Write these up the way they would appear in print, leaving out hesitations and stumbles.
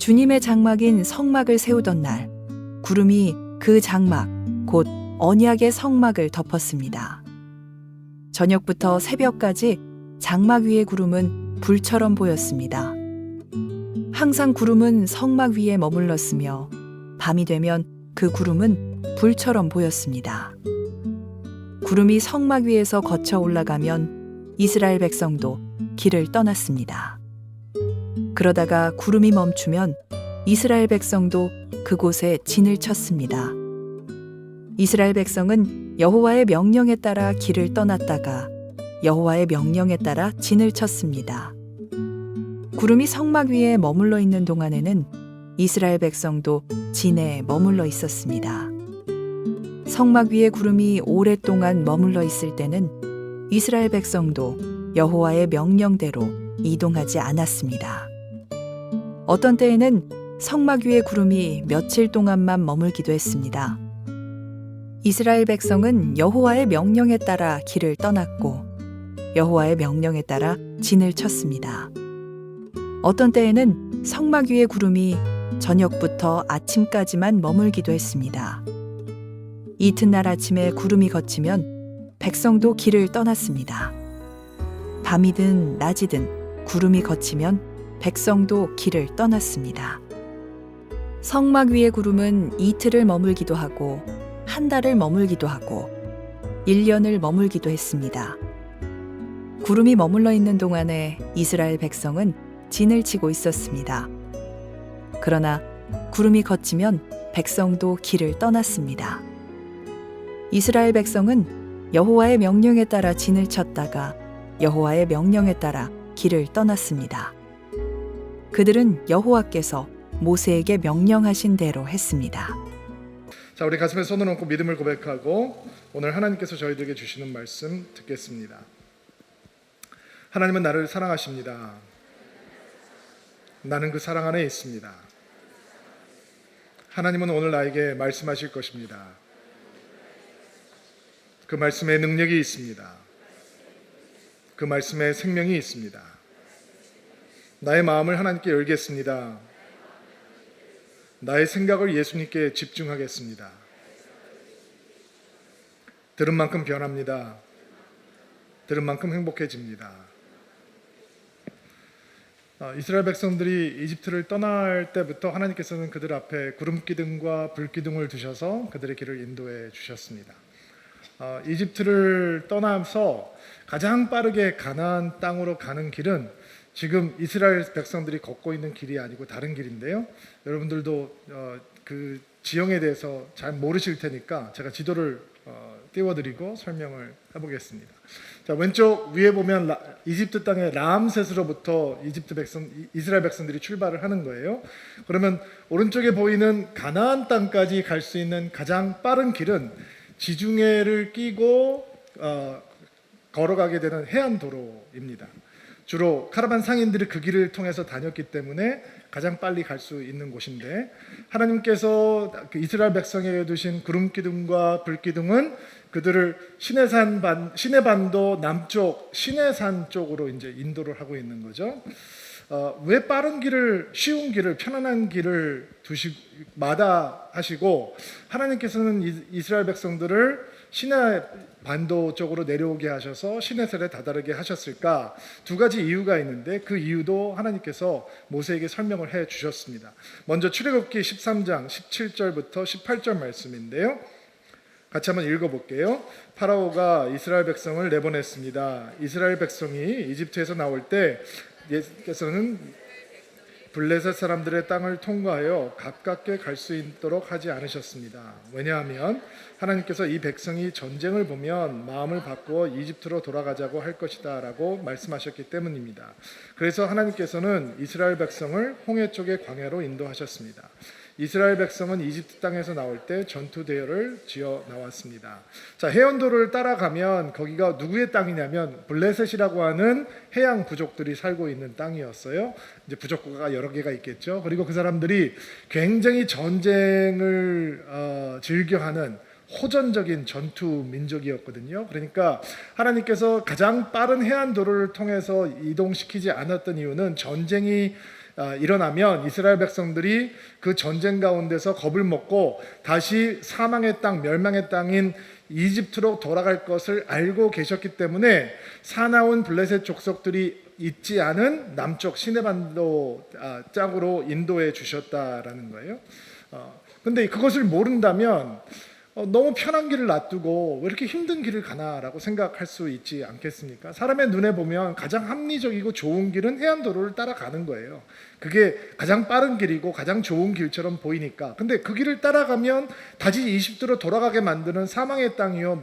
주님의 장막인 성막을 세우던 날, 구름이 그 장막, 곧 언약의 성막을 덮었습니다. 저녁부터 새벽까지 장막 위의 구름은 불처럼 보였습니다. 항상 구름은 성막 위에 머물렀으며 밤이 되면 그 구름은 불처럼 보였습니다. 구름이 성막 위에서 거쳐 올라가면 이스라엘 백성도 길을 떠났습니다. 그러다가 구름이 멈추면 이스라엘 백성도 그곳에 진을 쳤습니다. 이스라엘 백성은 여호와의 명령에 따라 길을 떠났다가 여호와의 명령에 따라 진을 쳤습니다. 구름이 성막 위에 머물러 있는 동안에는 이스라엘 백성도 진에 머물러 있었습니다. 성막 위에 구름이 오랫동안 머물러 있을 때는 이스라엘 백성도 여호와의 명령대로 이동하지 않았습니다. 어떤 때에는 성막 위에 구름이 며칠 동안만 머물기도 했습니다. 이스라엘 백성은 여호와의 명령에 따라 길을 떠났고 여호와의 명령에 따라 진을 쳤습니다. 어떤 때에는 성막 위의 구름이 저녁부터 아침까지만 머물기도 했습니다. 이튿날 아침에 구름이 걷히면 백성도 길을 떠났습니다. 밤이든 낮이든 구름이 걷히면 백성도 길을 떠났습니다. 성막 위의 구름은 이틀을 머물기도 하고 한 달을 머물기도 하고 1년을 머물기도 했습니다. 구름이 머물러 있는 동안에 이스라엘 백성은 진을 치고 있었습니다. 그러나 구름이 걷히면 백성도 길을 떠났습니다. 이스라엘 백성은 여호와의 명령에 따라 진을 쳤다가 여호와의 명령에 따라 길을 떠났습니다. 그들은 여호와께서 모세에게 명령하신 대로 했습니다. 자, 우리 가슴에 손을 얹고 믿음을 고백하고 오늘 하나님께서 저희들에게 주시는 말씀 듣겠습니다. 하나님은 나를 사랑하십니다. 나는 그 사랑 안에 있습니다. 하나님은 오늘 나에게 말씀하실 것입니다. 그 말씀에 능력이 있습니다. 그 말씀에 생명이 있습니다. 나의 마음을 하나님께 열겠습니다. 나의 생각을 예수님께 집중하겠습니다. 들은 만큼 변합니다. 들은 만큼 행복해집니다. 이스라엘 백성들이 이집트를 떠날 때부터 하나님께서는 그들 앞에 구름기둥과 불기둥을 두셔서 그들의 길을 인도해 주셨습니다. 이집트를 떠나서 가장 빠르게 가나안 땅으로 가는 길은 지금 이스라엘 백성들이 걷고 있는 길이 아니고 다른 길인데요. 여러분들도 그 지형에 대해서 잘 모르실 테니까 제가 지도를 띄워드리고 설명을 해보겠습니다. 자, 왼쪽 위에 보면 이집트 땅의 라암셋으로부터 이스라엘 백성들이 출발을 하는 거예요. 그러면 오른쪽에 보이는 가나안 땅까지 갈 수 있는 가장 빠른 길은 지중해를 끼고 걸어가게 되는 해안 도로입니다. 주로 카라반 상인들이 그 길을 통해서 다녔기 때문에 가장 빨리 갈 수 있는 곳인데, 하나님께서 그 이스라엘 백성에게 두신 구름기둥과 불기둥은 그들을 시내반도 남쪽 시내산 쪽으로 이제 인도를 하고 있는 거죠. 왜 빠른 길을, 쉬운 길을, 편안한 길을 마다하시고 하나님께서는 이스라엘 백성들을 시내 반도 쪽으로 내려오게 하셔서 시내산에 다다르게 하셨을까? 두 가지 이유가 있는데 그 이유도 하나님께서 모세에게 설명을 해 주셨습니다. 먼저 출애굽기 13장 17절부터 18절 말씀인데요. 같이 한번 읽어볼게요. 파라오가 이스라엘 백성을 내보냈습니다. 이스라엘 백성이 이집트에서 나올 때 예수께서는 블레셋 사람들의 땅을 통과하여 가깝게 갈 수 있도록 하지 않으셨습니다. 왜냐하면 하나님께서 이 백성이 전쟁을 보면 마음을 바꾸어 이집트로 돌아가자고 할 것이다 라고 말씀하셨기 때문입니다. 그래서 하나님께서는 이스라엘 백성을 홍해 쪽의 광야로 인도하셨습니다. 이스라엘 백성은 이집트 땅에서 나올 때 전투 대열을 지어 나왔습니다. 자, 해안도로를 따라가면 거기가 누구의 땅이냐면 블레셋이라고 하는 해양 부족들이 살고 있는 땅이었어요. 이제 부족국가가 여러 개가 있겠죠. 그리고 그 사람들이 굉장히 전쟁을 즐겨하는 호전적인 전투 민족이었거든요. 그러니까 하나님께서 가장 빠른 해안 도로를 통해서 이동시키지 않았던 이유는 전쟁이 일어나면 이스라엘 백성들이 그 전쟁 가운데서 겁을 먹고 다시 사망의 땅, 멸망의 땅인 이집트로 돌아갈 것을 알고 계셨기 때문에 사나운 블레셋 족속들이 있지 않은 남쪽 시내반도 짝으로 인도해 주셨다라는 거예요. 근데 그것을 모른다면 너무 편한 길을 놔두고 왜 이렇게 힘든 길을 가나라고 생각할 수 있지 않겠습니까? 사람의 눈에 보면 가장 합리적이고 좋은 길은 해안도로를 따라가는 거예요. 그게 가장 빠른 길이고 가장 좋은 길처럼 보이니까. 근데 그 길을 따라가면 다시 이집트로 돌아가게 만드는 사망의 땅이요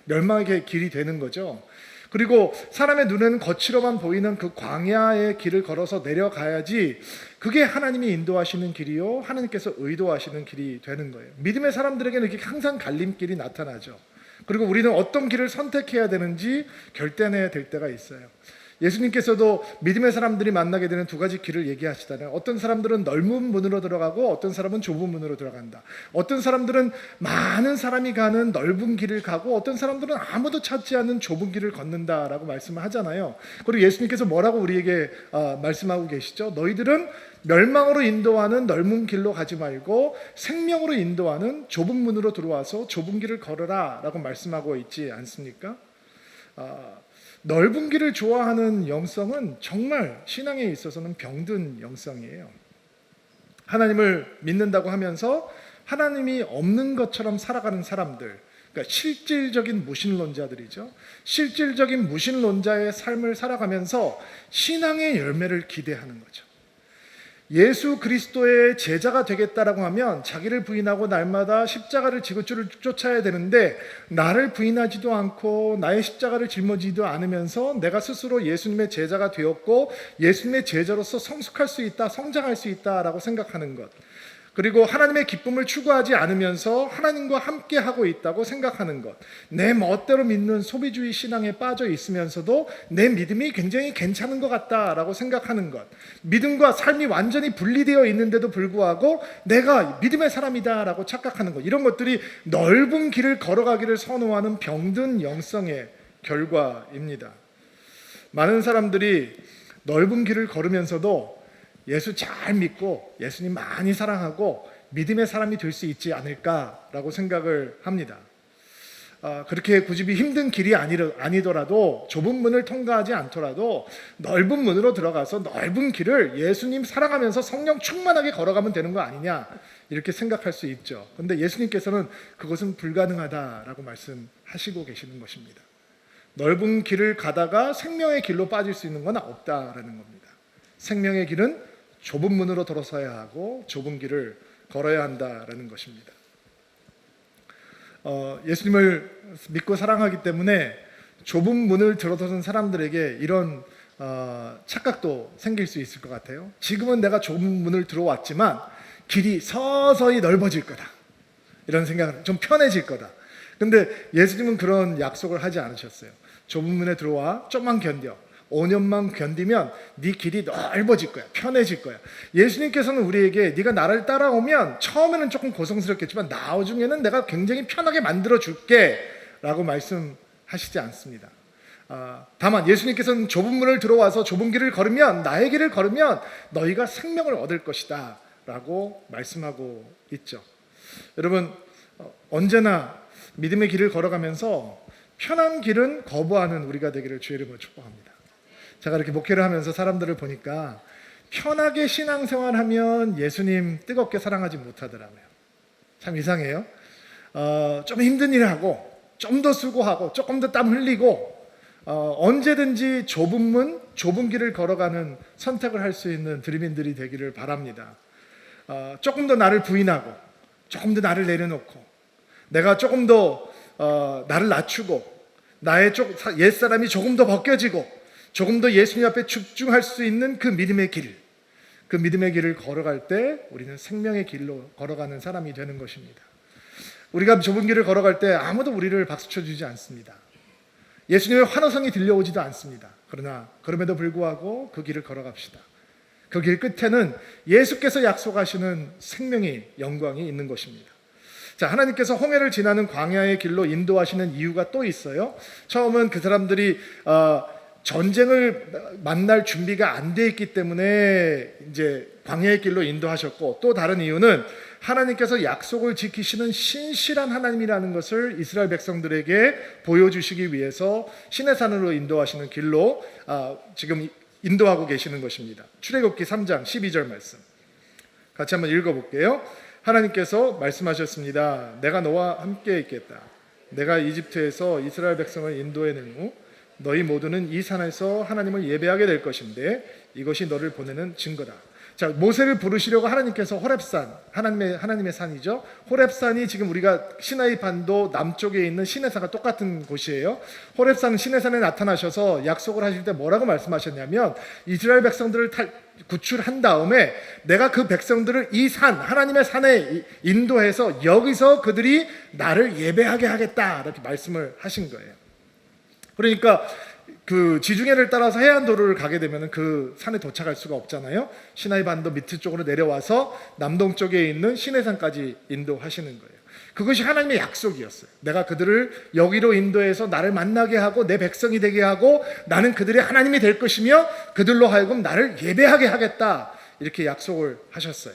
멸망의 길이 되는 거죠. 그리고 사람의 눈에는 거칠어만 보이는 그 광야의 길을 걸어서 내려가야지 그게 하나님이 인도하시는 길이요 하나님께서 의도하시는 길이 되는 거예요. 믿음의 사람들에게는 이렇게 항상 갈림길이 나타나죠. 그리고 우리는 어떤 길을 선택해야 되는지 결단해야 될 때가 있어요. 예수님께서도 믿음의 사람들이 만나게 되는 두 가지 길을 얘기하시잖아요. 어떤 사람들은 넓은 문으로 들어가고 어떤 사람은 좁은 문으로 들어간다. 어떤 사람들은 많은 사람이 가는 넓은 길을 가고 어떤 사람들은 아무도 찾지 않는 좁은 길을 걷는다라고 말씀을 하잖아요. 그리고 예수님께서 뭐라고 우리에게 말씀하고 계시죠? 너희들은 멸망으로 인도하는 넓은 길로 가지 말고 생명으로 인도하는 좁은 문으로 들어와서 좁은 길을 걸으라 라고 말씀하고 있지 않습니까? 넓은 길을 좋아하는 영성은 정말 신앙에 있어서는 병든 영성이에요. 하나님을 믿는다고 하면서 하나님이 없는 것처럼 살아가는 사람들, 그러니까 실질적인 무신론자들이죠. 실질적인 무신론자의 삶을 살아가면서 신앙의 열매를 기대하는 거죠. 예수 그리스도의 제자가 되겠다라고 하면 자기를 부인하고 날마다 십자가를 지고 주를 쫓아야 되는데 나를 부인하지도 않고 나의 십자가를 짊어지지도 않으면서 내가 스스로 예수님의 제자가 되었고 예수님의 제자로서 성숙할 수 있다, 성장할 수 있다라고 생각하는 것. 그리고 하나님의 기쁨을 추구하지 않으면서 하나님과 함께 하고 있다고 생각하는 것. 내 멋대로 믿는 소비주의 신앙에 빠져 있으면서도 내 믿음이 굉장히 괜찮은 것 같다라고 생각하는 것. 믿음과 삶이 완전히 분리되어 있는데도 불구하고 내가 믿음의 사람이다라고 착각하는 것. 이런 것들이 넓은 길을 걸어가기를 선호하는 병든 영성의 결과입니다. 많은 사람들이 넓은 길을 걸으면서도 예수 잘 믿고 예수님 많이 사랑하고 믿음의 사람이 될 수 있지 않을까라고 생각을 합니다. 그렇게 굳이 힘든 길이 아니더라도 좁은 문을 통과하지 않더라도 넓은 문으로 들어가서 넓은 길을 예수님 사랑하면서 성령 충만하게 걸어가면 되는 거 아니냐 이렇게 생각할 수 있죠. 그런데 예수님께서는 그것은 불가능하다라고 말씀하시고 계시는 것입니다. 넓은 길을 가다가 생명의 길로 빠질 수 있는 건 없다라는 겁니다. 생명의 길은 좁은 문으로 들어서야 하고 좁은 길을 걸어야 한다라는 것입니다. 예수님을 믿고 사랑하기 때문에 좁은 문을 들어서는 사람들에게 이런 착각도 생길 수 있을 것 같아요. 지금은 내가 좁은 문을 들어왔지만 길이 서서히 넓어질 거다. 이런 생각을 좀 편해질 거다. 근데 예수님은 그런 약속을 하지 않으셨어요. 좁은 문에 들어와 좀만 견뎌. 5년만 견디면 네 길이 넓어질 거야. 편해질 거야. 예수님께서는 우리에게 네가 나를 따라오면 처음에는 조금 고통스럽겠지만 나중에는 내가 굉장히 편하게 만들어 줄게 라고 말씀하시지 않습니다. 다만 예수님께서는 좁은 문을 들어와서 좁은 길을 걸으면 나의 길을 걸으면 너희가 생명을 얻을 것이다 라고 말씀하고 있죠. 여러분 언제나 믿음의 길을 걸어가면서 편한 길은 거부하는 우리가 되기를 주의 이름으로 축복합니다. 제가 이렇게 목회를 하면서 사람들을 보니까 편하게 신앙생활하면 예수님 뜨겁게 사랑하지 못하더라고요. 참 이상해요. 좀 힘든 일을 하고 좀 더 수고하고 조금 더 땀 흘리고 언제든지 좁은 문, 좁은 길을 걸어가는 선택을 할 수 있는 드림인들이 되기를 바랍니다. 조금 더 나를 부인하고 조금 더 나를 내려놓고 내가 조금 더 나를 낮추고 나의 옛사람이 조금 더 벗겨지고 조금 더 예수님 앞에 집중할 수 있는 그 믿음의 길, 그 믿음의 길을 걸어갈 때 우리는 생명의 길로 걸어가는 사람이 되는 것입니다. 우리가 좁은 길을 걸어갈 때 아무도 우리를 박수쳐 주지 않습니다. 예수님의 환호성이 들려오지도 않습니다. 그러나 그럼에도 불구하고 그 길을 걸어갑시다. 그 길 끝에는 예수께서 약속하시는 생명의 영광이 있는 것입니다. 자, 하나님께서 홍해를 지나는 광야의 길로 인도하시는 이유가 또 있어요. 처음은 그 사람들이 전쟁을 만날 준비가 안 돼 있기 때문에 이제 광야의 길로 인도하셨고, 또 다른 이유는 하나님께서 약속을 지키시는 신실한 하나님이라는 것을 이스라엘 백성들에게 보여주시기 위해서 시내산으로 인도하시는 길로 지금 인도하고 계시는 것입니다. 출애굽기 3장 12절 말씀 같이 한번 읽어볼게요. 하나님께서 말씀하셨습니다. 내가 너와 함께 있겠다. 내가 이집트에서 이스라엘 백성을 인도해낸 후 너희 모두는 이 산에서 하나님을 예배하게 될 것인데 이것이 너를 보내는 증거다. 자, 모세를 부르시려고 하나님께서 호렙산, 하나님의 산이죠. 호렙산이 지금 우리가 시나이 반도 남쪽에 있는 시내산과 똑같은 곳이에요. 호렙산 시내산에 나타나셔서 약속을 하실 때 뭐라고 말씀하셨냐면, 이스라엘 백성들을 구출한 다음에 내가 그 백성들을 이 산, 하나님의 산에 인도해서 여기서 그들이 나를 예배하게 하겠다, 이렇게 말씀을 하신 거예요. 그러니까 그 지중해를 따라서 해안도로를 가게 되면 그 산에 도착할 수가 없잖아요. 시나이 반도 밑 쪽으로 내려와서 남동쪽에 있는 시내산까지 인도하시는 거예요. 그것이 하나님의 약속이었어요. 내가 그들을 여기로 인도해서 나를 만나게 하고 내 백성이 되게 하고 나는 그들의 하나님이 될 것이며 그들로 하여금 나를 예배하게 하겠다, 이렇게 약속을 하셨어요.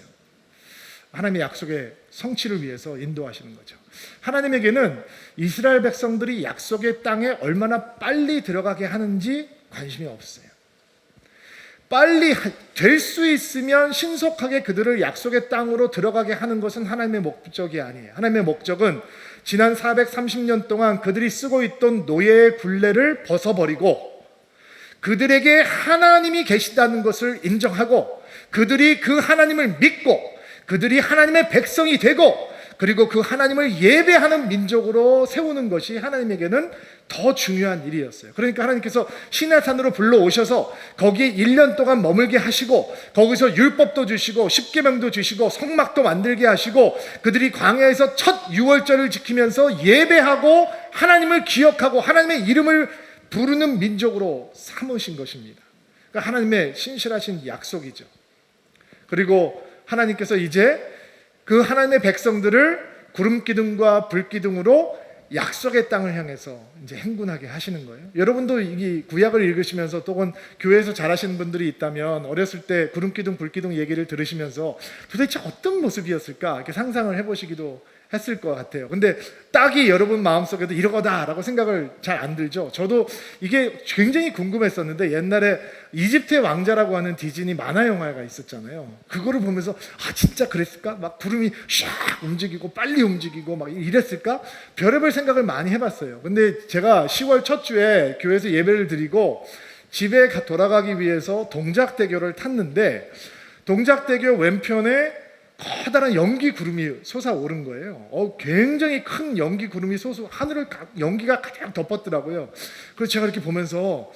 하나님의 약속의 성취를 위해서 인도하시는 거죠. 하나님에게는 이스라엘 백성들이 약속의 땅에 얼마나 빨리 들어가게 하는지 관심이 없어요. 빨리 될 수 있으면 신속하게 그들을 약속의 땅으로 들어가게 하는 것은 하나님의 목적이 아니에요. 하나님의 목적은 지난 430년 동안 그들이 쓰고 있던 노예의 굴레를 벗어버리고 그들에게 하나님이 계시다는 것을 인정하고 그들이 그 하나님을 믿고 그들이 하나님의 백성이 되고 그리고 그 하나님을 예배하는 민족으로 세우는 것이 하나님에게는 더 중요한 일이었어요. 그러니까 하나님께서 시내산으로 불러오셔서 거기에 1년 동안 머물게 하시고 거기서 율법도 주시고 십계명도 주시고 성막도 만들게 하시고 그들이 광야에서 첫 유월절을 지키면서 예배하고 하나님을 기억하고 하나님의 이름을 부르는 민족으로 삼으신 것입니다. 그러니까 하나님의 신실하신 약속이죠. 그리고 하나님께서 이제 그 하나님의 백성들을 구름기둥과 불기둥으로 약속의 땅을 향해서 이제 행군하게 하시는 거예요. 여러분도 이 구약을 읽으시면서 또는 교회에서 자라신 분들이 있다면 어렸을 때 구름기둥, 불기둥 얘기를 들으시면서 도대체 어떤 모습이었을까 이렇게 상상을 해보시기도 했을 것 같아요. 근데 딱히 여러분 마음속에도 이러거다라고 생각을 잘 안 들죠. 저도 이게 굉장히 궁금했었는데 옛날에 이집트의 왕자라고 하는 디즈니 만화 영화가 있었잖아요. 그거를 보면서 진짜 그랬을까? 막 구름이 샥 움직이고 빨리 움직이고 막 이랬을까? 별의별 생각을 많이 해봤어요. 근데 제가 10월 첫 주에 교회에서 예배를 드리고 집에 돌아가기 위해서 동작대교를 탔는데 동작대교 왼편에 커다란 연기 구름이 솟아오른 거예요. 굉장히 큰 연기 구름이 하늘을 연기가 가득 덮었더라고요. 그래서 제가 이렇게 보면서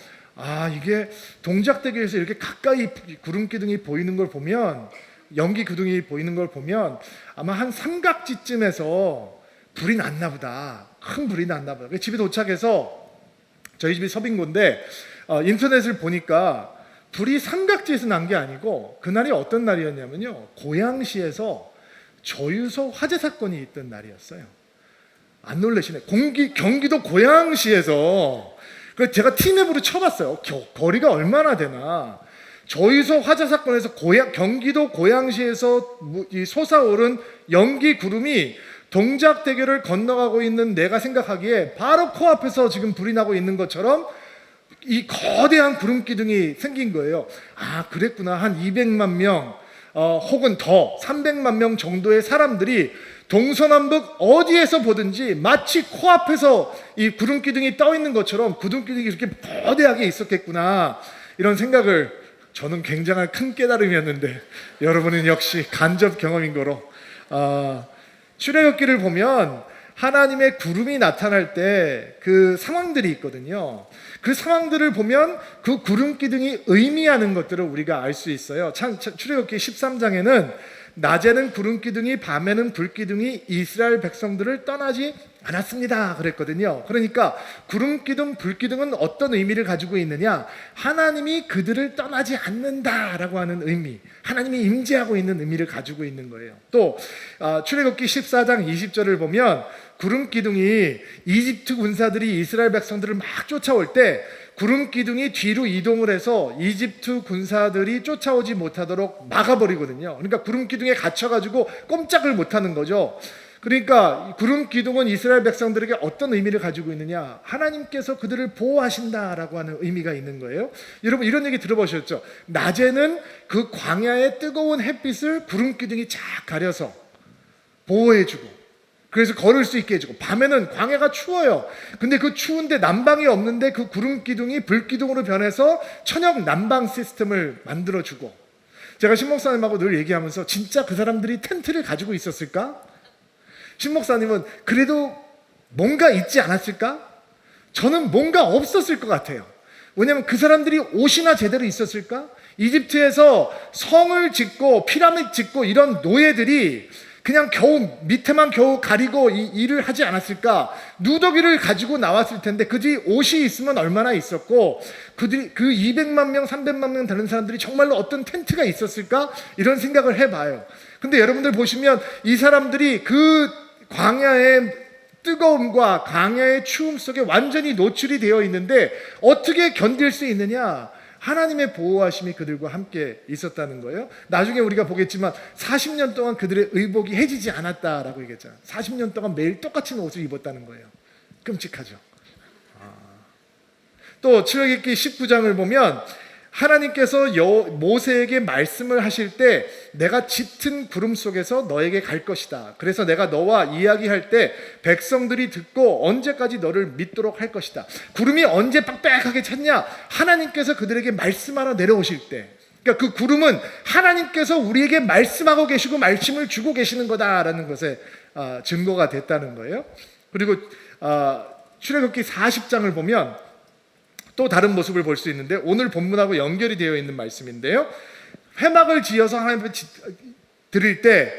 이게 동작대교에서 이렇게 가까이 구름 기둥이 보이는 걸 보면 연기 기둥이 보이는 걸 보면 아마 한 삼각지쯤에서 불이 났나 보다. 큰 불이 났나 보다. 집에 도착해서 저희 집이 서빙고인데 인터넷을 보니까 불이 삼각지에서 난 게 아니고 그날이 어떤 날이었냐면요, 고양시에서 저유소 화재 사건이 있던 날이었어요. 안 놀라시네. 경기도 고양시에서 제가 티맵으로 쳐봤어요. 거리가 얼마나 되나. 저유소 화재 사건에서 경기도 고양시에서 솟아오른 연기 구름이 동작대교를 건너가고 있는 내가 생각하기에 바로 코앞에서 지금 불이 나고 있는 것처럼 이 거대한 구름 기둥이 생긴 거예요. 그랬구나. 한 200만 명 혹은 더 300만 명 정도의 사람들이 동서남북 어디에서 보든지 마치 코앞에서 이 구름 기둥이 떠 있는 것처럼 구름 기둥이 이렇게 거대하게 있었겠구나, 이런 생각을, 저는 굉장한 큰 깨달음이었는데 여러분은 역시 간접 경험인 거로 출애굽기를 보면 하나님의 구름이 나타날 때 그 상황들이 있거든요. 그 상황들을 보면 그 구름 기둥이 의미하는 것들을 우리가 알 수 있어요. 출애굽기 13장에는 낮에는 구름 기둥이 밤에는 불 기둥이 이스라엘 백성들을 떠나지 않았습니다 그랬거든요. 그러니까 구름 기둥, 불 기둥은 어떤 의미를 가지고 있느냐, 하나님이 그들을 떠나지 않는다라고 하는 의미, 하나님이 임재하고 있는 의미를 가지고 있는 거예요. 또 출애굽기 14장 20절을 보면 구름 기둥이 이집트 군사들이 이스라엘 백성들을 막 쫓아올 때 구름 기둥이 뒤로 이동을 해서 이집트 군사들이 쫓아오지 못하도록 막아버리거든요. 그러니까 구름 기둥에 갇혀가지고 꼼짝을 못하는 거죠. 그러니까 구름 기둥은 이스라엘 백성들에게 어떤 의미를 가지고 있느냐? 하나님께서 그들을 보호하신다라고 하는 의미가 있는 거예요. 여러분 이런 얘기 들어보셨죠? 낮에는 그 광야의 뜨거운 햇빛을 구름 기둥이 쫙 가려서 보호해주고, 그래서 걸을 수 있게 해주고, 밤에는 광야가 추워요. 근데 그 추운데 난방이 없는데 그 구름 기둥이 불 기둥으로 변해서 천연 난방 시스템을 만들어주고. 제가 신 목사님하고 늘 얘기하면서 진짜 그 사람들이 텐트를 가지고 있었을까? 신 목사님은 그래도 뭔가 있지 않았을까? 저는 뭔가 없었을 것 같아요. 왜냐하면 그 사람들이 옷이나 제대로 있었을까? 이집트에서 성을 짓고 피라미드 짓고 이런 노예들이 그냥 겨우 밑에만 겨우 가리고 일을 하지 않았을까? 누더기를 가지고 나왔을 텐데 그들이 옷이 있으면 얼마나 있었고, 그들이 그 200만 명, 300만 명 되는 사람들이 정말로 어떤 텐트가 있었을까? 이런 생각을 해봐요. 근데 여러분들 보시면 이 사람들이 그 광야의 뜨거움과 광야의 추움 속에 완전히 노출이 되어 있는데 어떻게 견딜 수 있느냐? 하나님의 보호하심이 그들과 함께 있었다는 거예요. 나중에 우리가 보겠지만 40년 동안 그들의 의복이 해지지 않았다라고 얘기했잖아요. 40년 동안 매일 똑같은 옷을 입었다는 거예요. 끔찍하죠. 또 출애굽기 19장을 보면 하나님께서 모세에게 말씀을 하실 때 내가 짙은 구름 속에서 너에게 갈 것이다. 그래서 내가 너와 이야기할 때 백성들이 듣고 언제까지 너를 믿도록 할 것이다. 구름이 언제 빽빽하게 찼냐? 하나님께서 그들에게 말씀하러 내려오실 때. 그러니까 그 구름은 하나님께서 우리에게 말씀하고 계시고 말씀을 주고 계시는 거다라는 것에 증거가 됐다는 거예요. 그리고 출애굽기 40장을 보면 또 다른 모습을 볼 수 있는데 오늘 본문하고 연결이 되어 있는 말씀인데요. 회막을 지어서 하나님 앞에 드릴 때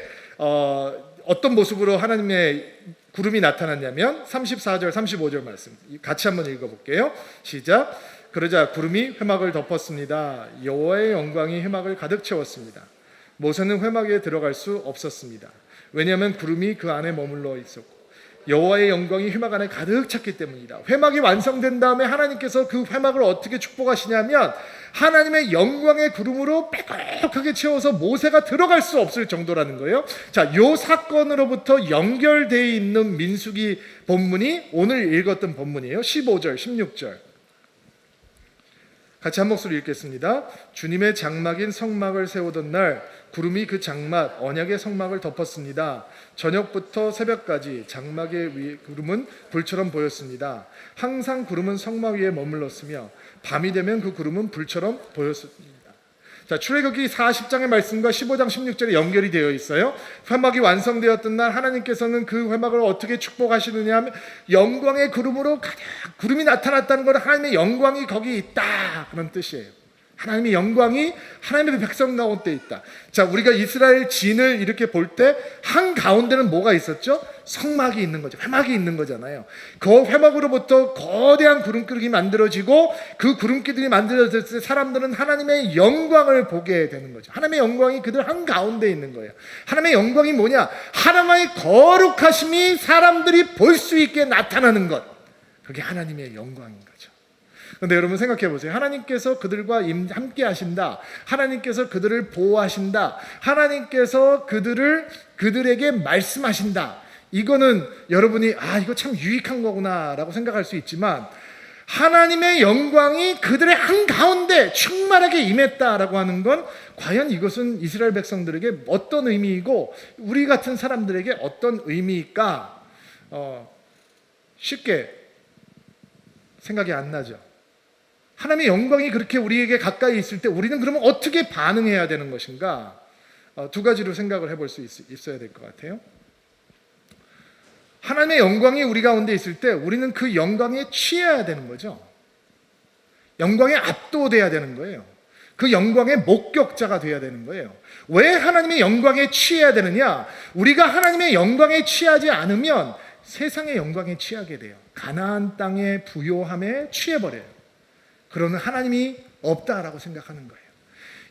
어떤 모습으로 하나님의 구름이 나타났냐면 34절 35절 말씀 같이 한번 읽어볼게요. 시작. 그러자 구름이 회막을 덮었습니다. 여호와의 영광이 회막을 가득 채웠습니다. 모세는 회막에 들어갈 수 없었습니다. 왜냐하면 구름이 그 안에 머물러 있었고 여호와의 영광이 회막 안에 가득 찼기 때문이다. 회막이 완성된 다음에 하나님께서 그 회막을 어떻게 축복하시냐면 하나님의 영광의 구름으로 빽빽하게 채워서 모세가 들어갈 수 없을 정도라는 거예요. 자, 요 사건으로부터 연결되어 있는 민수기 본문이 오늘 읽었던 본문이에요. 15절, 16절. 같이 한 목소리 읽겠습니다. 주님의 장막인 성막을 세우던 날 구름이 그 장막 언약의 성막을 덮었습니다. 저녁부터 새벽까지 장막의 위에 구름은 불처럼 보였습니다. 항상 구름은 성막 위에 머물렀으며 밤이 되면 그 구름은 불처럼 보였습니다. 자, 출애굽기 40장의 말씀과 15장 16절에 연결이 되어 있어요. 회막이 완성되었던 날 하나님께서는 그 회막을 어떻게 축복하시느냐 하면 영광의 구름으로 가득, 구름이 나타났다는 건 하나님의 영광이 거기 있다 그런 뜻이에요. 하나님의 영광이 하나님의 백성 가운데 있다. 자, 우리가 이스라엘 진을 이렇게 볼 때 한가운데는 뭐가 있었죠? 성막이 있는 거죠. 회막이 있는 거잖아요. 그 회막으로부터 거대한 구름기둥이 만들어지고 그 구름기둥이 만들어졌을 때 사람들은 하나님의 영광을 보게 되는 거죠. 하나님의 영광이 그들 한가운데 있는 거예요. 하나님의 영광이 뭐냐? 하나님의 거룩하심이 사람들이 볼 수 있게 나타나는 것. 그게 하나님의 영광인 거죠. 그런데 여러분 생각해 보세요. 하나님께서 그들과 함께 하신다. 하나님께서 그들을 보호하신다. 하나님께서 그들에게 말씀하신다. 이거는 여러분이 이거 참 유익한 거구나 라고 생각할 수 있지만 하나님의 영광이 그들의 한가운데 충만하게 임했다라고 하는 건 과연 이것은 이스라엘 백성들에게 어떤 의미이고 우리 같은 사람들에게 어떤 의미일까? 쉽게 생각이 안 나죠. 하나님의 영광이 그렇게 우리에게 가까이 있을 때 우리는 그러면 어떻게 반응해야 되는 것인가? 두 가지로 생각을 해볼 수 있어야 될 것 같아요. 하나님의 영광이 우리 가운데 있을 때 우리는 그 영광에 취해야 되는 거죠. 영광에 압도돼야 되는 거예요. 그 영광의 목격자가 돼야 되는 거예요. 왜 하나님의 영광에 취해야 되느냐? 우리가 하나님의 영광에 취하지 않으면 세상의 영광에 취하게 돼요. 가나안 땅의 부요함에 취해버려요. 그러면 하나님이 없다라고 생각하는 거예요.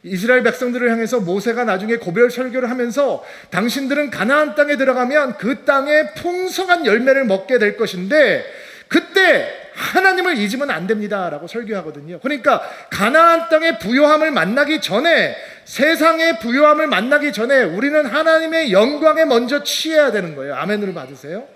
이스라엘 백성들을 향해서 모세가 나중에 고별 설교를 하면서 당신들은 가나안 땅에 들어가면 그 땅에 풍성한 열매를 먹게 될 것인데 그때 하나님을 잊으면 안 됩니다 라고 설교하거든요. 그러니까 가나안 땅의 부요함을 만나기 전에, 세상의 부요함을 만나기 전에 우리는 하나님의 영광에 먼저 취해야 되는 거예요. 아멘으로 받으세요.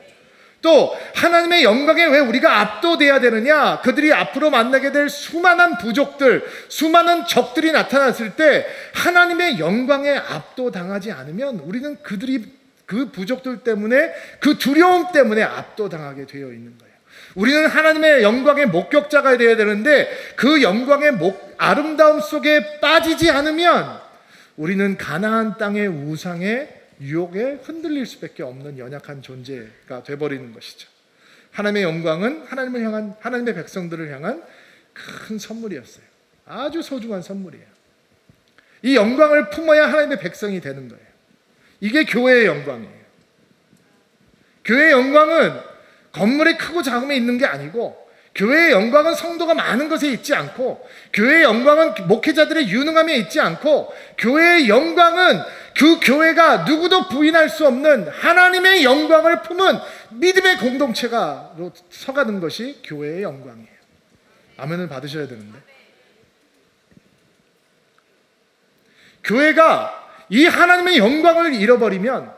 또 하나님의 영광에 왜 우리가 압도돼야 되느냐? 그들이 앞으로 만나게 될 수많은 부족들, 수많은 적들이 나타났을 때 하나님의 영광에 압도당하지 않으면 우리는 그 부족들 때문에, 그 두려움 때문에 압도당하게 되어 있는 거예요. 우리는 하나님의 영광의 목격자가 되어야 되는데 그 영광의 아름다움 속에 빠지지 않으면 우리는 가나안 땅의 우상의 유혹에 흔들릴 수밖에 없는 연약한 존재가 되어버리는 것이죠. 하나님의 영광은 하나님을 향한, 하나님의 백성들을 향한 큰 선물이었어요. 아주 소중한 선물이에요. 이 영광을 품어야 하나님의 백성이 되는 거예요. 이게 교회의 영광이에요. 교회의 영광은 건물이 크고 작음에 있는 게 아니고, 교회의 영광은 성도가 많은 것에 있지 않고, 교회의 영광은 목회자들의 유능함에 있지 않고, 교회의 영광은 그 교회가 누구도 부인할 수 없는 하나님의 영광을 품은 믿음의 공동체가 서가는 것이 교회의 영광이에요. 아멘을 받으셔야 되는데, 교회가 이 하나님의 영광을 잃어버리면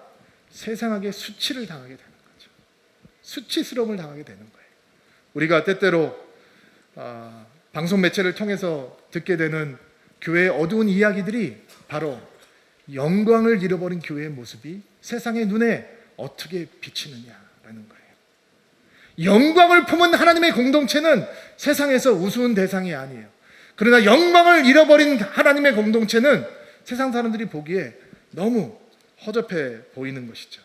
세상에게 수치를 당하게 되는 거죠. 수치스러움을 당하게 되는 거예요. 우리가 때때로 방송 매체를 통해서 듣게 되는 교회의 어두운 이야기들이 바로 영광을 잃어버린 교회의 모습이 세상의 눈에 어떻게 비치느냐라는 거예요. 영광을 품은 하나님의 공동체는 세상에서 우스운 대상이 아니에요. 그러나 영광을 잃어버린 하나님의 공동체는 세상 사람들이 보기에 너무 허접해 보이는 것이죠.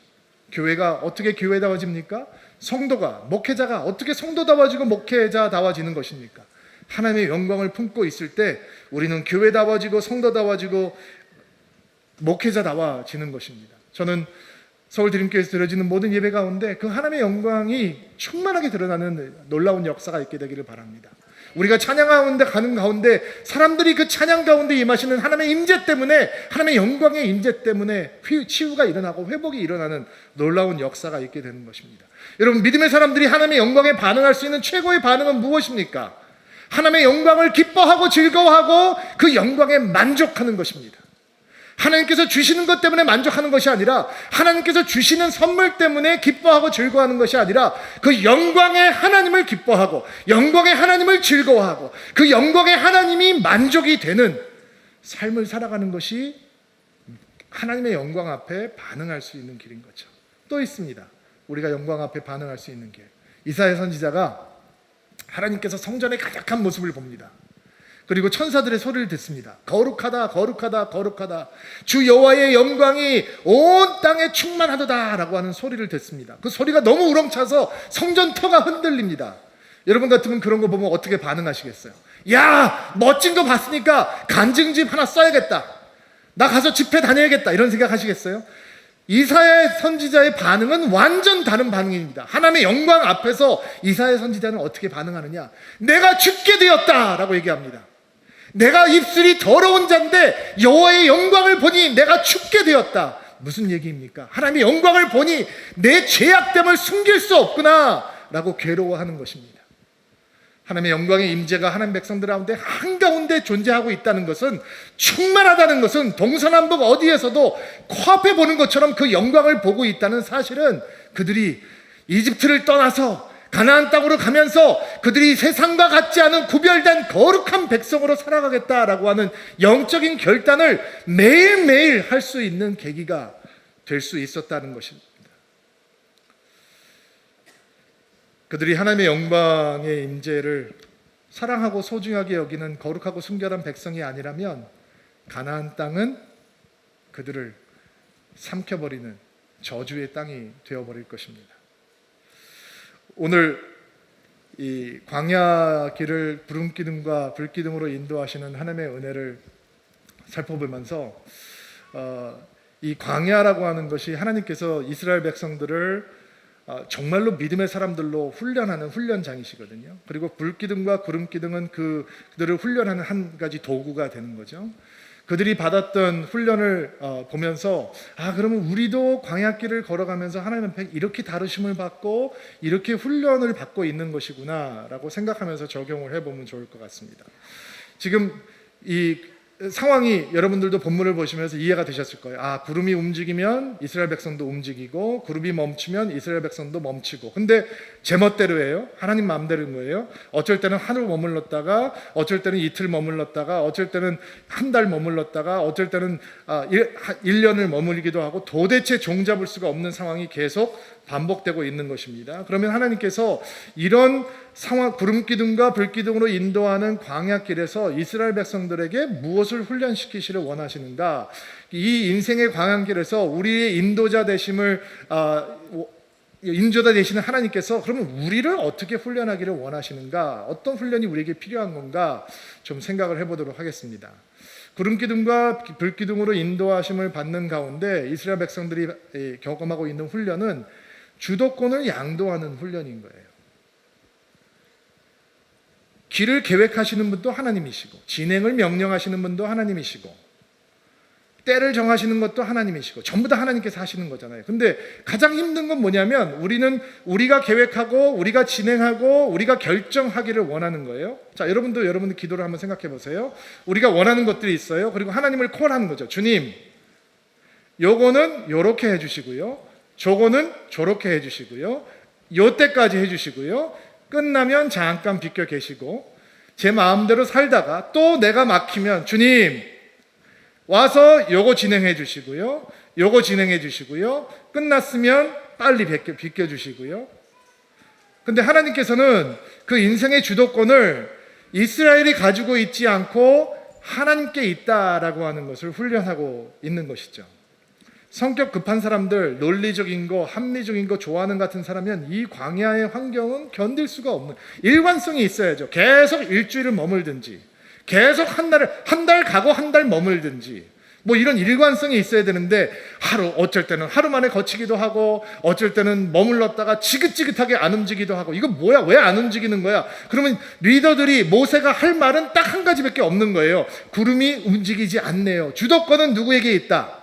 교회가 어떻게 교회다워집니까? 성도가, 목회자가 어떻게 성도다워지고 목회자다워지는 것입니까? 하나님의 영광을 품고 있을 때 우리는 교회다워지고 성도다워지고 목회자다워지는 것입니다. 저는 서울 드림교회에서 드려지는 모든 예배 가운데 그 하나님의 영광이 충만하게 드러나는 놀라운 역사가 있게 되기를 바랍니다. 우리가 찬양 가운데 가는 가운데 사람들이 그 찬양 가운데 임하시는 하나님의 임재 때문에, 하나님의 영광의 임재 때문에 치유가 일어나고 회복이 일어나는 놀라운 역사가 있게 되는 것입니다. 여러분, 믿음의 사람들이 하나님의 영광에 반응할 수 있는 최고의 반응은 무엇입니까? 하나님의 영광을 기뻐하고 즐거워하고 그 영광에 만족하는 것입니다. 하나님께서 주시는 것 때문에 만족하는 것이 아니라, 하나님께서 주시는 선물 때문에 기뻐하고 즐거워하는 것이 아니라, 그 영광의 하나님을 기뻐하고 영광의 하나님을 즐거워하고 그 영광의 하나님이 만족이 되는 삶을 살아가는 것이 하나님의 영광 앞에 반응할 수 있는 길인 거죠. 또 있습니다. 우리가 영광 앞에 반응할 수 있는 길. 이사야 선지자가 하나님께서 성전의 가득한 모습을 봅니다. 그리고 천사들의 소리를 듣습니다. 거룩하다, 거룩하다, 거룩하다. 주 여호와의 영광이 온 땅에 충만하도다 라고 하는 소리를 듣습니다. 그 소리가 너무 우렁차서 성전터가 흔들립니다. 여러분 같으면 그런 거 보면 어떻게 반응하시겠어요? 야, 멋진 거 봤으니까 간증집 하나 써야겠다. 나 가서 집회 다녀야겠다. 이런 생각 하시겠어요? 이사야 선지자의 반응은 완전 다른 반응입니다. 하나님의 영광 앞에서 이사야 선지자는 어떻게 반응하느냐? 내가 죽게 되었다 라고 얘기합니다. 내가 입술이 더러운 자인데 여호와의 영광을 보니 내가 죽게 되었다. 무슨 얘기입니까? 하나님의 영광을 보니 내 죄악됨을 숨길 수 없구나 라고 괴로워하는 것입니다. 하나님의 영광의 임재가 하나님 백성들 가운데 한가운데 존재하고 있다는 것은, 충만하다는 것은 동서남북 어디에서도 코앞에 보는 것처럼 그 영광을 보고 있다는 사실은, 그들이 이집트를 떠나서 가나안 땅으로 가면서 그들이 세상과 같지 않은 구별된 거룩한 백성으로 살아가겠다라고 하는 영적인 결단을 매일매일 할 수 있는 계기가 될 수 있었다는 것입니다. 그들이 하나님의 영광의 임재를 사랑하고 소중하게 여기는 거룩하고 순결한 백성이 아니라면 가나안 땅은 그들을 삼켜버리는 저주의 땅이 되어버릴 것입니다. 오늘 이 광야 길을 구름기둥과 불기둥으로 인도하시는 하나님의 은혜를 살펴보면서 이 광야라고 하는 것이 하나님께서 이스라엘 백성들을 정말로 믿음의 사람들로 훈련하는 훈련장이시거든요. 그리고 불기둥과 구름기둥은 그들을 훈련하는 한 가지 도구가 되는 거죠. 그들이 받았던 훈련을 보면서 그러면 우리도 광야길을 걸어가면서 하나님 앞에 이렇게 다루심을 받고 이렇게 훈련을 받고 있는 것이구나 라고 생각하면서 적용을 해보면 좋을 것 같습니다. 지금 이 상황이 여러분들도 본문을 보시면서 이해가 되셨을 거예요. 구름이 움직이면 이스라엘 백성도 움직이고 구름이 멈추면 이스라엘 백성도 멈추고, 근데 제멋대로예요. 하나님 마음대로인 거예요. 어쩔 때는 하루 머물렀다가, 어쩔 때는 이틀 머물렀다가, 어쩔 때는 한 달 머물렀다가, 어쩔 때는 1년을 머물기도 하고, 도대체 종잡을 수가 없는 상황이 계속 반복되고 있는 것입니다. 그러면 하나님께서 이런 상황, 구름기둥과 불기둥으로 인도하는 광야길에서 이스라엘 백성들에게 무엇을 훈련시키시를 원하시는가? 이 인생의 광야길에서 우리의 인도자 되시는 하나님께서 그러면 우리를 어떻게 훈련하기를 원하시는가? 어떤 훈련이 우리에게 필요한 건가? 좀 생각을 해보도록 하겠습니다. 구름기둥과 불기둥으로 인도하심을 받는 가운데 이스라엘 백성들이 경험하고 있는 훈련은 주도권을 양도하는 훈련인 거예요. 길을 계획하시는 분도 하나님이시고, 진행을 명령하시는 분도 하나님이시고, 때를 정하시는 것도 하나님이시고, 전부 다 하나님께서 하시는 거잖아요. 근데 가장 힘든 건 뭐냐면 우리는 우리가 계획하고 우리가 진행하고 우리가 결정하기를 원하는 거예요. 자, 여러분들 기도를 한번 생각해 보세요. 우리가 원하는 것들이 있어요. 그리고 하나님을 콜하는 거죠. 주님, 요거는 요렇게 해주시고요, 저거는 저렇게 해주시고요, 요때까지 해주시고요, 끝나면 잠깐 비켜 계시고, 제 마음대로 살다가 또 내가 막히면 주님 와서 요거 진행해 주시고요, 요거 진행해 주시고요, 끝났으면 빨리 비켜 주시고요. 근데 하나님께서는 그 인생의 주도권을 이스라엘이 가지고 있지 않고 하나님께 있다라고 하는 것을 훈련하고 있는 것이죠. 성격 급한 사람들, 논리적인 거, 합리적인 거 좋아하는 같은 사람은 이 광야의 환경은 견딜 수가 없는, 일관성이 있어야죠. 계속 일주일을 머물든지, 계속 한 달 가고 한 달 머물든지, 뭐 이런 일관성이 있어야 되는데, 어쩔 때는 하루 만에 거치기도 하고, 어쩔 때는 머물렀다가 지긋지긋하게 안 움직이기도 하고, 이거 뭐야? 왜 안 움직이는 거야? 그러면 리더들이, 모세가 할 말은 딱 한 가지밖에 없는 거예요. 구름이 움직이지 않네요. 주도권은 누구에게 있다?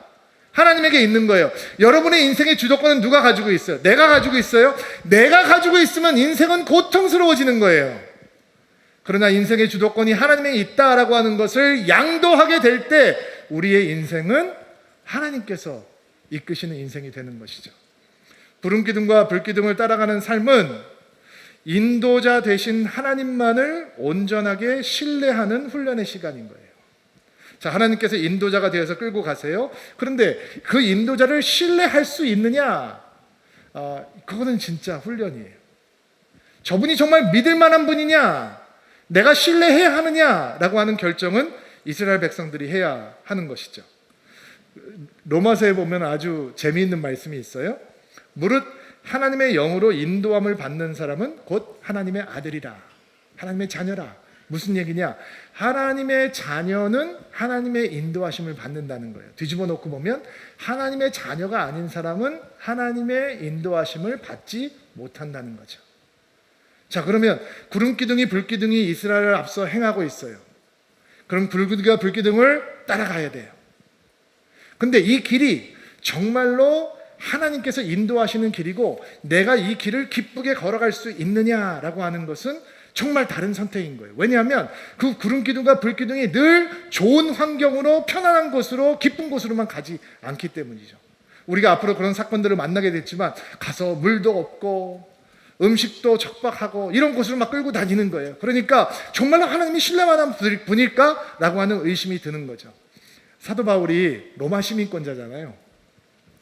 하나님에게 있는 거예요. 여러분의 인생의 주도권은 누가 가지고 있어요? 내가 가지고 있어요? 내가 가지고 있으면 인생은 고통스러워지는 거예요. 그러나 인생의 주도권이 하나님에게 있다라고 하는 것을 양도하게 될 때 우리의 인생은 하나님께서 이끄시는 인생이 되는 것이죠. 구름기둥과 불기둥을 따라가는 삶은 인도자 되신 하나님만을 온전하게 신뢰하는 훈련의 시간인 거예요. 자, 하나님께서 인도자가 되어서 끌고 가세요. 그런데 그 인도자를 신뢰할 수 있느냐? 그거는 진짜 훈련이에요. 저분이 정말 믿을 만한 분이냐? 내가 신뢰해야 하느냐라고 하는 결정은 이스라엘 백성들이 해야 하는 것이죠. 로마서에 보면 아주 재미있는 말씀이 있어요. 무릇 하나님의 영으로 인도함을 받는 사람은 곧 하나님의 아들이라, 하나님의 자녀라. 무슨 얘기냐? 하나님의 자녀는 하나님의 인도하심을 받는다는 거예요. 뒤집어 놓고 보면 하나님의 자녀가 아닌 사람은 하나님의 인도하심을 받지 못한다는 거죠. 자, 그러면 구름기둥이 불기둥이 이스라엘을 앞서 행하고 있어요. 그럼 불기둥과 불기둥을 따라가야 돼요. 근데 이 길이 정말로 하나님께서 인도하시는 길이고 내가 이 길을 기쁘게 걸어갈 수 있느냐라고 하는 것은 정말 다른 선택인 거예요. 왜냐하면 그 구름기둥과 불기둥이 늘 좋은 환경으로, 편안한 곳으로, 기쁜 곳으로만 가지 않기 때문이죠. 우리가 앞으로 그런 사건들을 만나게 됐지만 가서 물도 없고 음식도 척박하고 이런 곳으로 막 끌고 다니는 거예요. 그러니까 정말로 하나님이 신뢰만한 분일까? 라고 하는 의심이 드는 거죠. 사도 바울이 로마 시민권자잖아요.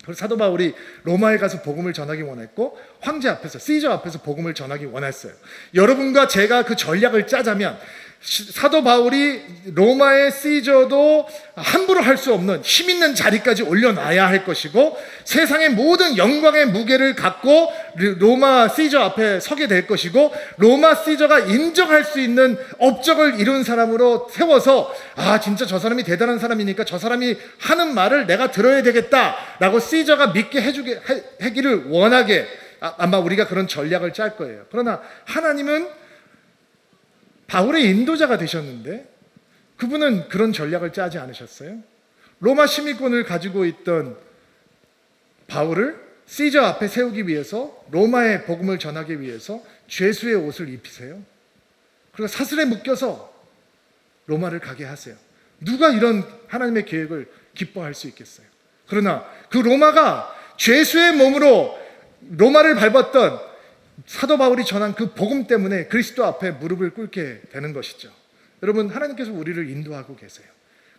그래서 사도 바울이 로마에 가서 복음을 전하기 원했고 황제 앞에서, 시저 앞에서 복음을 전하기 원했어요. 여러분과 제가 그 전략을 짜자면 사도 바울이 로마의 시저도 함부로 할 수 없는 힘 있는 자리까지 올려놔야 할 것이고 세상의 모든 영광의 무게를 갖고 로마 시저 앞에 서게 될 것이고 로마 시저가 인정할 수 있는 업적을 이룬 사람으로 세워서 진짜 저 사람이 대단한 사람이니까 저 사람이 하는 말을 내가 들어야 되겠다라고 시저가 믿게 하기를 원하게 아마 우리가 그런 전략을 짤 거예요. 그러나 하나님은 바울의 인도자가 되셨는데 그분은 그런 전략을 짜지 않으셨어요? 로마 시민권을 가지고 있던 바울을 시저 앞에 세우기 위해서, 로마의 복음을 전하기 위해서 죄수의 옷을 입히세요. 그리고 사슬에 묶여서 로마를 가게 하세요. 누가 이런 하나님의 계획을 기뻐할 수 있겠어요? 그러나 그 로마가 죄수의 몸으로 로마를 밟았던 사도 바울이 전한 그 복음 때문에 그리스도 앞에 무릎을 꿇게 되는 것이죠. 여러분, 하나님께서 우리를 인도하고 계세요.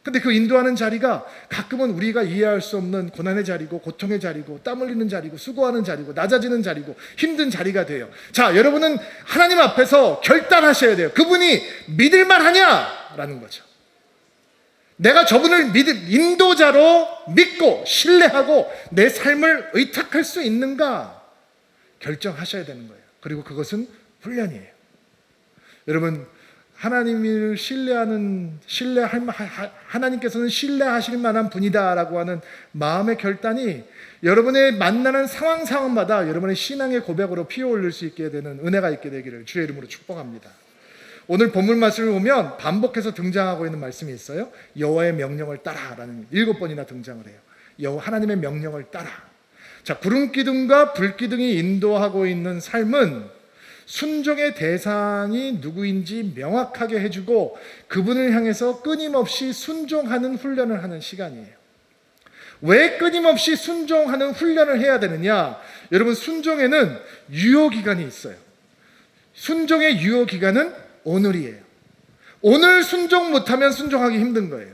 근데 그 인도하는 자리가 가끔은 우리가 이해할 수 없는 고난의 자리고, 고통의 자리고, 땀 흘리는 자리고, 수고하는 자리고, 낮아지는 자리고, 힘든 자리가 돼요. 자, 여러분은 하나님 앞에서 결단하셔야 돼요. 그분이 믿을만 하냐라는 거죠. 내가 저분을 인도자로 믿고 신뢰하고 내 삶을 의탁할 수 있는가 결정하셔야 되는 거예요. 그리고 그것은 훈련이에요. 여러분, 하나님을 하나님께서는 신뢰하실 만한 분이다라고 하는 마음의 결단이 여러분의 만나는 상황마다 여러분의 신앙의 고백으로 피어올릴 수 있게 되는 은혜가 있게 되기를 주의 이름으로 축복합니다. 오늘 본문 말씀을 보면 반복해서 등장하고 있는 말씀이 있어요. 여호와의 명령을 따라라는 7번이나 등장을 해요. 하나님의 명령을 따라. 자, 구름기둥과 불기둥이 인도하고 있는 삶은 순종의 대상이 누구인지 명확하게 해주고 그분을 향해서 끊임없이 순종하는 훈련을 하는 시간이에요. 왜 끊임없이 순종하는 훈련을 해야 되느냐? 여러분, 순종에는 유효기간이 있어요. 순종의 유효기간은 오늘이에요. 오늘 순종 못하면 순종하기 힘든 거예요.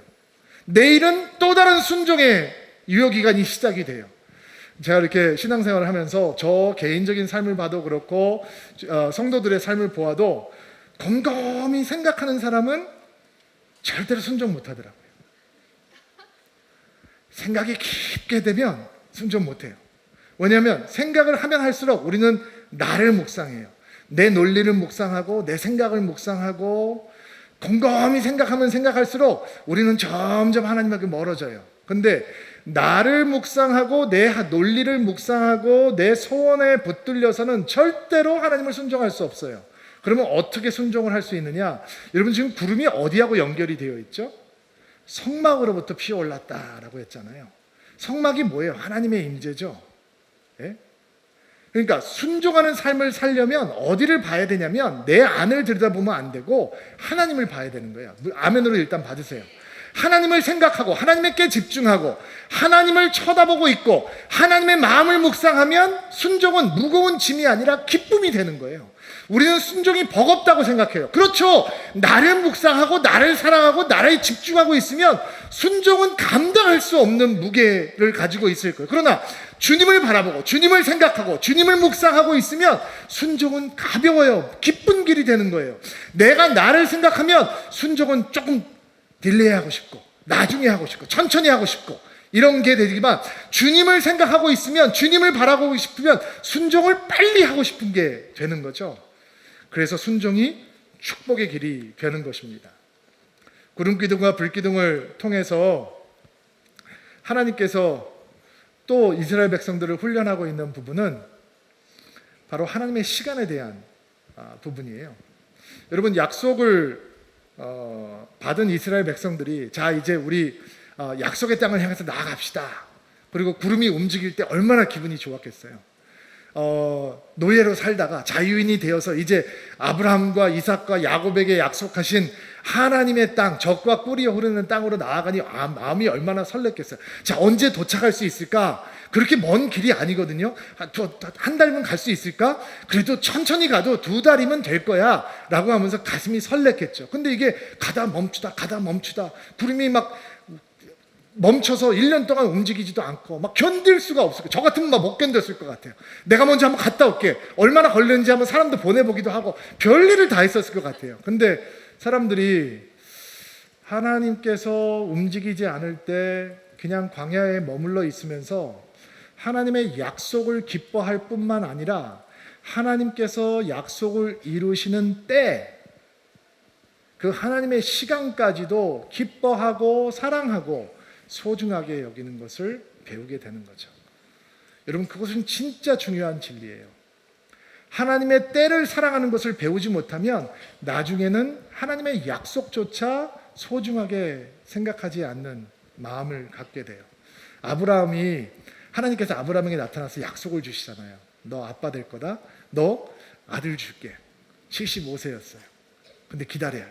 내일은 또 다른 순종의 유효기간이 시작이 돼요. 제가 이렇게 신앙생활을 하면서 저 개인적인 삶을 봐도 그렇고 성도들의 삶을 보아도 곰곰이 생각하는 사람은 절대로 순종 못하더라고요. 생각이 깊게 되면 순종 못해요. 왜냐하면 생각을 하면 할수록 우리는 나를 묵상해요. 내 논리를 묵상하고 내 생각을 묵상하고 곰곰이 생각하면 생각할수록 우리는 점점 하나님에게 멀어져요. 근데 나를 묵상하고 내 논리를 묵상하고 내 소원에 붙들려서는 절대로 하나님을 순종할 수 없어요. 그러면 어떻게 순종을 할 수 있느냐? 여러분, 지금 구름이 어디하고 연결이 되어 있죠? 성막으로부터 피어올랐다라고 했잖아요. 성막이 뭐예요? 하나님의 임재죠. 예? 그러니까 순종하는 삶을 살려면 어디를 봐야 되냐면 내 안을 들여다보면 안 되고 하나님을 봐야 되는 거예요. 아멘으로 일단 받으세요. 하나님을 생각하고 하나님께 집중하고 하나님을 쳐다보고 있고 하나님의 마음을 묵상하면 순종은 무거운 짐이 아니라 기쁨이 되는 거예요. 우리는 순종이 버겁다고 생각해요. 그렇죠. 나를 묵상하고 나를 사랑하고 나를 집중하고 있으면 순종은 감당할 수 없는 무게를 가지고 있을 거예요. 그러나 주님을 바라보고 주님을 생각하고 주님을 묵상하고 있으면 순종은 가벼워요. 기쁜 길이 되는 거예요. 내가 나를 생각하면 순종은 조금 딜레이하고 싶고 나중에 하고 싶고 천천히 하고 싶고 이런 게 되지만 주님을 생각하고 있으면 주님을 바라보고 싶으면 순종을 빨리 하고 싶은 게 되는 거죠. 그래서 순종이 축복의 길이 되는 것입니다. 구름기둥과 불기둥을 통해서 하나님께서 또 이스라엘 백성들을 훈련하고 있는 부분은 바로 하나님의 시간에 대한 부분이에요. 여러분, 약속을 받은 이스라엘 백성들이 자 이제 우리 약속의 땅을 향해서 나아갑시다. 그리고 구름이 움직일 때 얼마나 기분이 좋았겠어요. 노예로 살다가 자유인이 되어서 이제 아브라함과 이삭과 야곱에게 약속하신 하나님의 땅, 젖과 꿀이 흐르는 땅으로 나아가니 마음이 얼마나 설렜겠어요. 자, 언제 도착할 수 있을까? 그렇게 먼 길이 아니거든요. 한 달이면 갈 수 있을까? 그래도 천천히 가도 2달이면 될 거야 라고 하면서 가슴이 설렜겠죠. 근데 이게 가다 멈추다 구름이 막 멈춰서 1년 동안 움직이지도 않고 막 견딜 수가 없을 거예요. 저 같으면 막 못 견뎠을 것 같아요. 내가 먼저 한번 갔다 올게. 얼마나 걸렸는지 한번 사람도 보내보기도 하고 별일을 다 했었을 것 같아요. 근데 사람들이 하나님께서 움직이지 않을 때 그냥 광야에 머물러 있으면서 하나님의 약속을 기뻐할 뿐만 아니라 하나님께서 약속을 이루시는 때 그 하나님의 시간까지도 기뻐하고 사랑하고 소중하게 여기는 것을 배우게 되는 거죠. 여러분, 그것은 진짜 중요한 진리예요. 하나님의 때를 사랑하는 것을 배우지 못하면 나중에는 하나님의 약속조차 소중하게 생각하지 않는 마음을 갖게 돼요. 아브라함이 하나님께서 아브라함에게 나타나서 약속을 주시잖아요. 너 아빠 될 거다. 너 아들 줄게. 75세였어요. 근데 기다려요.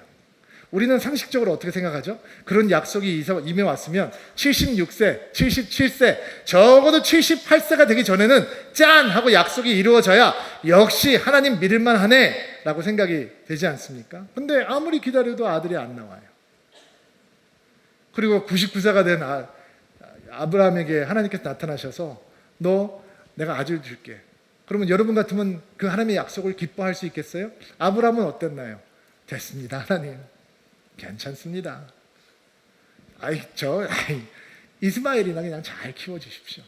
우리는 상식적으로 어떻게 생각하죠? 그런 약속이 임해 왔으면 76세, 77세, 적어도 78세가 되기 전에는 짠! 하고 약속이 이루어져야 역시 하나님 믿을만 하네 라고 생각이 되지 않습니까? 근데 아무리 기다려도 아들이 안 나와요. 그리고 99세가 된 아브라함에게 하나님께서 나타나셔서 너 내가 아들 줄게. 그러면 여러분 같으면 그 하나님의 약속을 기뻐할 수 있겠어요? 아브라함은 어땠나요? 됐습니다, 하나님. 괜찮습니다. 이스마엘이나 그냥 잘 키워주십시오.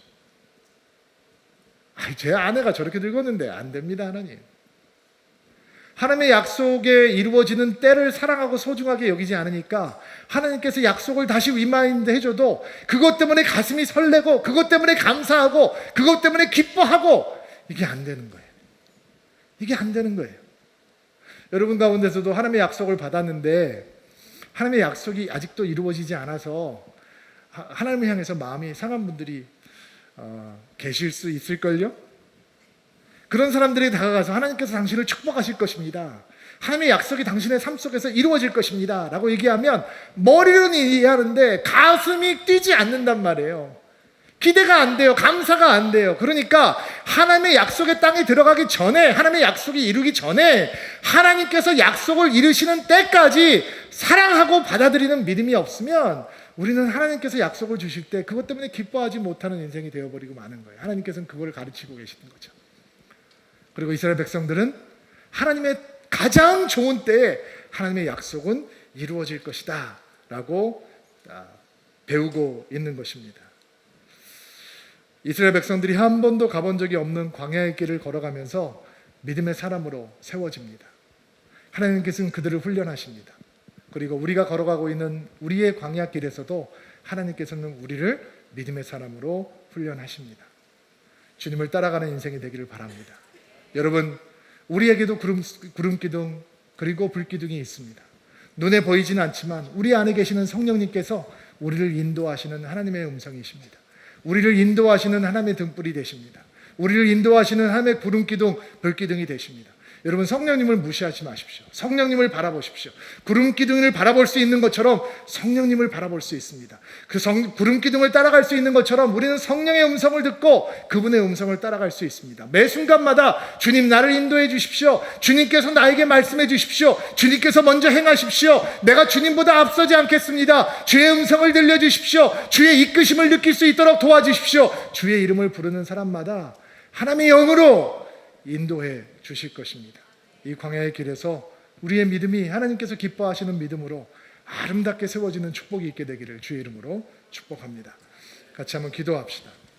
제 아내가 저렇게 늙었는데 안 됩니다, 하나님. 하나님의 약속에 이루어지는 때를 사랑하고 소중하게 여기지 않으니까 하나님께서 약속을 다시 리마인드 해줘도 그것 때문에 가슴이 설레고 그것 때문에 감사하고 그것 때문에 기뻐하고 이게 안 되는 거예요. 이게 안 되는 거예요. 여러분 가운데서도 하나님의 약속을 받았는데 하나님의 약속이 아직도 이루어지지 않아서 하나님을 향해서 마음이 상한 분들이 계실 수 있을걸요? 그런 사람들이 다가가서 하나님께서 당신을 축복하실 것입니다. 하나님의 약속이 당신의 삶 속에서 이루어질 것입니다. 라고 얘기하면 머리로는 이해하는데 가슴이 뛰지 않는단 말이에요. 기대가 안 돼요. 감사가 안 돼요. 그러니까 하나님의 약속의 땅에 들어가기 전에, 하나님의 약속이 이루기 전에 하나님께서 약속을 이루시는 때까지 사랑하고 받아들이는 믿음이 없으면 우리는 하나님께서 약속을 주실 때 그것 때문에 기뻐하지 못하는 인생이 되어버리고 마는 거예요. 하나님께서는 그걸 가르치고 계시는 거죠. 그리고 이스라엘 백성들은 하나님의 가장 좋은 때에 하나님의 약속은 이루어질 것이다 라고 배우고 있는 것입니다. 이스라엘 백성들이 한 번도 가본 적이 없는 광야의 길을 걸어가면서 믿음의 사람으로 세워집니다. 하나님께서는 그들을 훈련하십니다. 그리고 우리가 걸어가고 있는 우리의 광야길에서도 하나님께서는 우리를 믿음의 사람으로 훈련하십니다. 주님을 따라가는 인생이 되기를 바랍니다. 여러분, 우리에게도 구름기둥 그리고 불기둥이 있습니다. 눈에 보이지는 않지만 우리 안에 계시는 성령님께서 우리를 인도하시는 하나님의 음성이십니다. 우리를 인도하시는 하나님의 등불이 되십니다. 우리를 인도하시는 하나님의 구름기둥, 불기둥이 되십니다. 여러분, 성령님을 무시하지 마십시오. 성령님을 바라보십시오. 구름기둥을 바라볼 수 있는 것처럼 성령님을 바라볼 수 있습니다. 그 구름기둥을 따라갈 수 있는 것처럼 우리는 성령의 음성을 듣고 그분의 음성을 따라갈 수 있습니다. 매 순간마다 주님 나를 인도해 주십시오. 주님께서 나에게 말씀해 주십시오. 주님께서 먼저 행하십시오. 내가 주님보다 앞서지 않겠습니다. 주의 음성을 들려주십시오. 주의 이끄심을 느낄 수 있도록 도와주십시오. 주의 이름을 부르는 사람마다 하나님의 영으로 인도해 주실 것입니다. 이 광야의 길에서 우리의 믿음이 하나님께서 기뻐하시는 믿음으로 아름답게 세워지는 축복이 있게 되기를 주의 이름으로 축복합니다. 같이 한번 기도합시다.